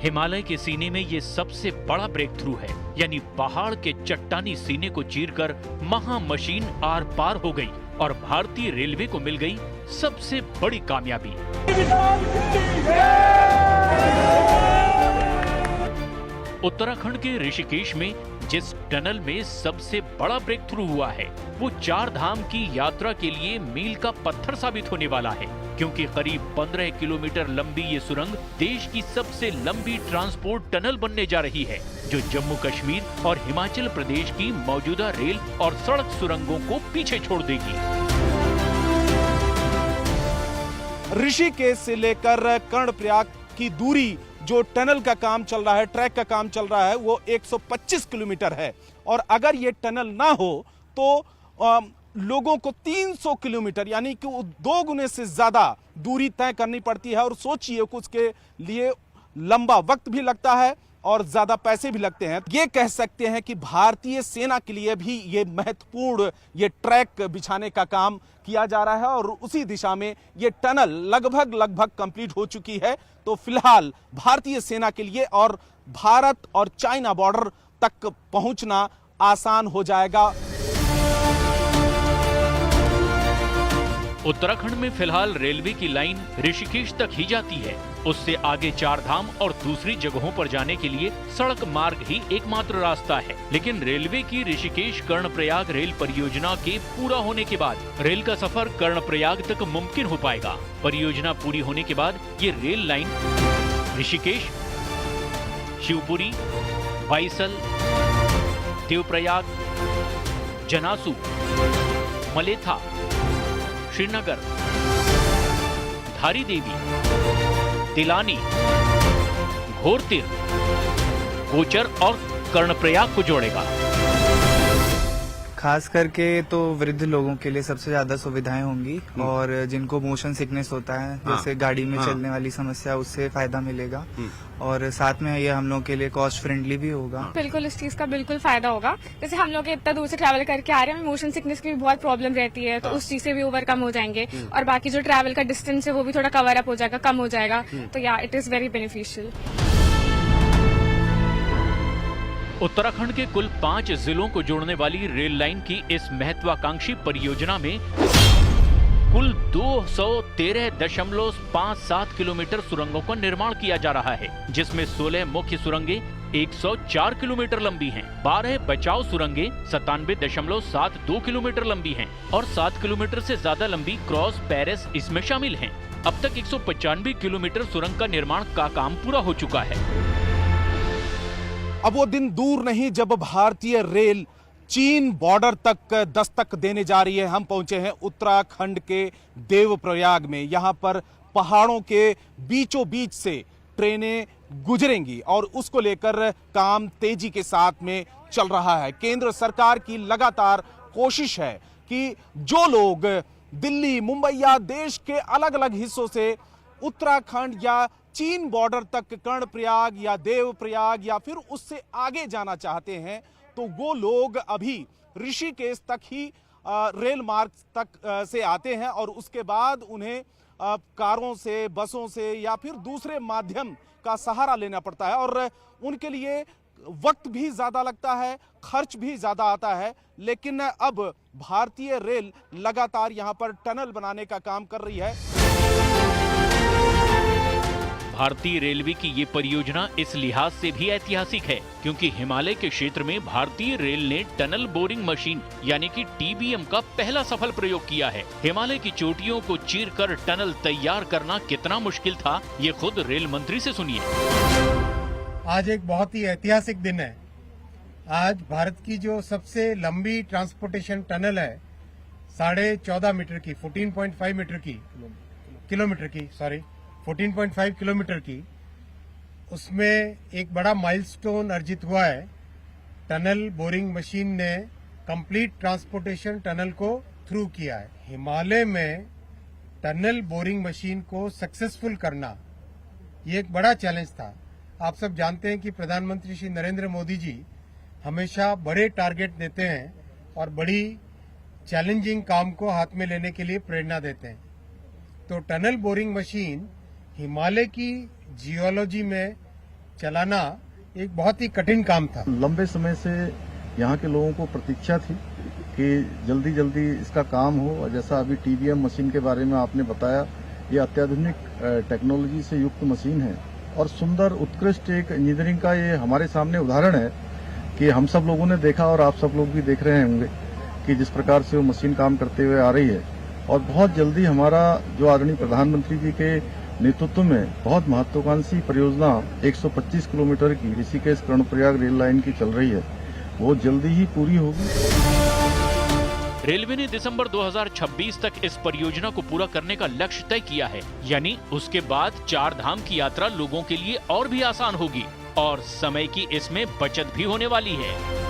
हिमालय के सीने में ये सबसे बड़ा ब्रेक थ्रू है, यानी पहाड़ के चट्टानी सीने को चीरकर महा मशीन आर पार हो गई और भारतीय रेलवे को मिल गई सबसे बड़ी कामयाबी। उत्तराखंड के ऋषिकेश में जिस टनल में सबसे बड़ा ब्रेक थ्रू हुआ है, वो 4 धाम की यात्रा के लिए मील का पत्थर साबित होने वाला है, क्योंकि करीब 15 किलोमीटर लंबी ये सुरंग देश की सबसे लंबी ट्रांसपोर्ट टनल बनने जा रही है, जो जम्मू कश्मीर और हिमाचल प्रदेश की मौजूदा रेल और सड़क सुरंगों को पीछे छोड़ देगी। ऋषिकेश से लेकर कर्णप्रयाग की दूरी जो टनल का काम चल रहा है, ट्रैक का काम चल रहा है, वो 125 किलोमीटर है। और अगर ये टनल ना हो तो लोगों को 300 किलोमीटर यानी कि 2 गुने से ज्यादा दूरी तय करनी पड़ती है। और सोचिए कि उसके लिए लंबा वक्त भी लगता है और ज्यादा पैसे भी लगते हैं। ये कह सकते हैं कि भारतीय सेना के लिए भी ये महत्वपूर्ण ये ट्रैक बिछाने का काम किया जा रहा है और उसी दिशा में ये टनल लगभग कंप्लीट हो चुकी है। तो फिलहाल भारतीय सेना के लिए और भारत और चाइना बॉर्डर तक पहुंचना आसान हो जाएगा। उत्तराखंड में फिलहाल रेलवे की लाइन ऋषिकेश तक ही जाती है। उससे आगे 4 धाम और दूसरी जगहों पर जाने के लिए सड़क मार्ग ही एकमात्र रास्ता है। लेकिन रेलवे की ऋषिकेश कर्णप्रयाग रेल परियोजना के पूरा होने के बाद रेल का सफर कर्णप्रयाग तक मुमकिन हो पाएगा। परियोजना पूरी होने के बाद ये रेल लाइन ऋषिकेश, शिवपुरी, बाईसल, देवप्रयाग, जनासू, मलेथा, श्रीनगर, धारी देवी, तिलानी, घोरतिर, कोचर और कर्णप्रयाग को जोड़ेगा। खास करके तो वृद्ध लोगों के लिए सबसे ज्यादा सुविधाएं होंगी और जिनको मोशन सिकनेस होता है, जैसे गाड़ी में चलने वाली समस्या, उससे फायदा मिलेगा। और साथ में ये हम लोग के लिए कॉस्ट फ्रेंडली भी होगा। बिल्कुल इस चीज का बिल्कुल फायदा होगा। जैसे हम लोग इतना दूर से ट्रैवल करके आ रहे हैं, मोशन सिकनेस की भी बहुत प्रॉब्लम रहती है, तो उस चीज से भी ओवरकम हो जाएंगे और बाकी जो ट्रैवल का डिस्टेंस है वो भी थोड़ा कवर अप हो जाएगा, कम हो जाएगा। तो या it is very beneficial. Uttarakhand के कुल 5 जिलों को जोड़ने वाली रेल लाइन की इस महत्वाकांक्षी परियोजना में कुल 213.57 किलोमीटर सुरंगों का निर्माण किया जा रहा है, जिसमें 16 मुख्य सुरंगें 104 किलोमीटर लंबी हैं, 12 बचाव सुरंगें 97.72 किलोमीटर लंबी हैं और 7 किलोमीटर से ज्यादा लंबी क्रॉस पैरेस इसमें शामिल हैं। अब तक 195 किलोमीटर सुरंग का निर्माण का काम पूरा हो चुका है। अब वो दिन दूर नहीं जब भारतीय रेल चीन बॉर्डर तक दस्तक देने जा रही है। हम पहुंचे हैं उत्तराखंड के देवप्रयाग में। यहां पर पहाड़ों के बीचों बीच से ट्रेनें गुजरेंगी और उसको लेकर काम तेजी के साथ में चल रहा है। केंद्र सरकार की लगातार कोशिश है कि जो लोग दिल्ली, मुंबई या देश के अलग अलग हिस्सों से उत्तराखंड या चीन बॉर्डर तक कर्णप्रयाग या देवप्रयाग या फिर उससे आगे जाना चाहते हैं, तो वो लोग अभी ऋषिकेश तक ही रेल मार्ग तक से आते हैं और उसके बाद उन्हें कारों से, बसों से या फिर दूसरे माध्यम का सहारा लेना पड़ता है और उनके लिए वक्त भी ज्यादा लगता है, खर्च भी ज्यादा आता है। लेकिन अब भारतीय रेल लगातार यहां पर टनल बनाने का काम कर रही है। भारतीय रेलवे की ये परियोजना इस लिहाज से भी ऐतिहासिक है, क्योंकि हिमालय के क्षेत्र में भारतीय रेल ने टनल बोरिंग मशीन यानी कि TBM का पहला सफल प्रयोग किया है। हिमालय की चोटियों को चीरकर टनल तैयार करना कितना मुश्किल था, ये खुद रेल मंत्री से सुनिए। आज एक बहुत ही ऐतिहासिक दिन है। आज भारत की जो सबसे लंबी ट्रांसपोर्टेशन टनल है, 14.5 मीटर की, 14.5 मीटर की, किलोमीटर की, 14.5 किलोमीटर की, उसमें एक बड़ा माइलस्टोन अर्जित हुआ है। टनल बोरिंग मशीन ने कंप्लीट ट्रांसपोर्टेशन टनल को थ्रू किया है। हिमालय में टनल बोरिंग मशीन को सक्सेसफुल करना ये एक बड़ा चैलेंज था। आप सब जानते हैं कि प्रधानमंत्री श्री नरेंद्र मोदी जी हमेशा बड़े टारगेट देते हैं और बड़ी चैलेंजिंग काम को हाथ में लेने के लिए प्रेरणा देते हैं। तो टनल बोरिंग मशीन हिमालय की जियोलॉजी में चलाना एक बहुत ही कठिन काम था। लंबे समय से यहाँ के लोगों को प्रतीक्षा थी कि जल्दी जल्दी इसका काम हो, और जैसा अभी टीबीएम मशीन के बारे में आपने बताया, ये अत्याधुनिक टेक्नोलॉजी से युक्त मशीन है और सुंदर उत्कृष्ट एक इंजीनियरिंग का ये हमारे सामने उदाहरण है कि हम सब लोगों ने देखा और आप सब लोग भी देख रहे होंगे कि जिस प्रकार से वो मशीन काम करते हुए आ रही है। और बहुत जल्दी हमारा जो आदरणीय प्रधानमंत्री जी के नेतृत्व में बहुत महत्वाकांक्षी परियोजना 125 किलोमीटर की ऋषिकेश कर्णप्रयाग रेल लाइन की चल रही है, वो जल्दी ही पूरी होगी। रेलवे ने दिसंबर 2026 तक इस परियोजना को पूरा करने का लक्ष्य तय किया है, यानी उसके बाद 4 धाम की यात्रा लोगों के लिए और भी आसान होगी और समय की इसमें बचत भी होने वाली है।